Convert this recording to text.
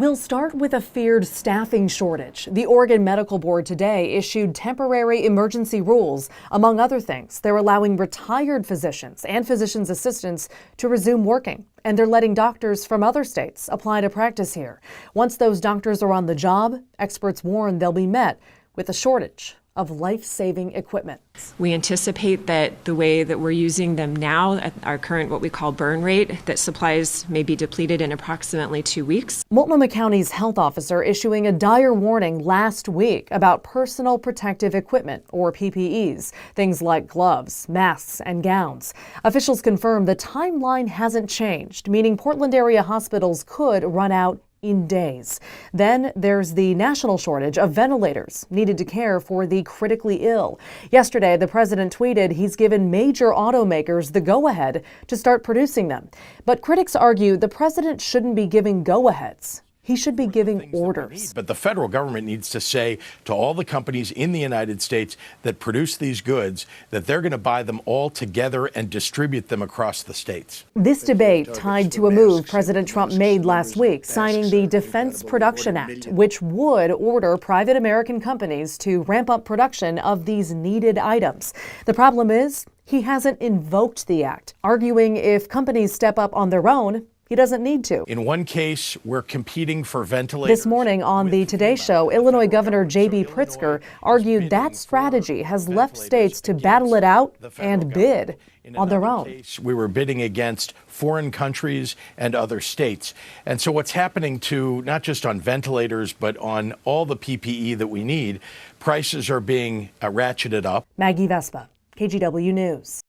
We'll start with a feared staffing shortage. The Oregon Medical Board today issued temporary emergency rules. Among other things, they're allowing retired physicians and physicians' assistants to resume working, and they're letting doctors from other states apply to practice here. Once those doctors are on the job, experts warn they'll be met with a shortage of life-saving equipment. We anticipate that the way that we're using them now at our current what we call burn rate, that supplies may be depleted in approximately 2 weeks. Multnomah County's health officer issuing a dire warning last week about personal protective equipment, or PPEs, things like gloves, masks, and gowns. Officials confirm the timeline hasn't changed, meaning Portland area hospitals could run out in days. Then there's the national shortage of ventilators needed to care for the critically ill. Yesterday, the president tweeted he's given major automakers the go-ahead to start producing them. But critics argue the president shouldn't be giving go-aheads. He should be giving orders. But the federal government needs to say to all the companies in the United States that produce these goods that they're going to buy them all together and distribute them across the states. This debate tied to a move President Trump made last week, signing the Defense Production Act, which would order private American companies to ramp up production of these needed items. The problem is he hasn't invoked the act, arguing if companies step up on their own, he doesn't need to. In one case, we're competing for ventilators. This morning on the Today Show, Illinois Governor J.B. Pritzker argued that strategy has left states to battle it out and bid on their own. We were bidding against foreign countries and other states. And so what's happening to not just on ventilators, but on all the PPE that we need, prices are being ratcheted up. Maggie Vespa, KGW News.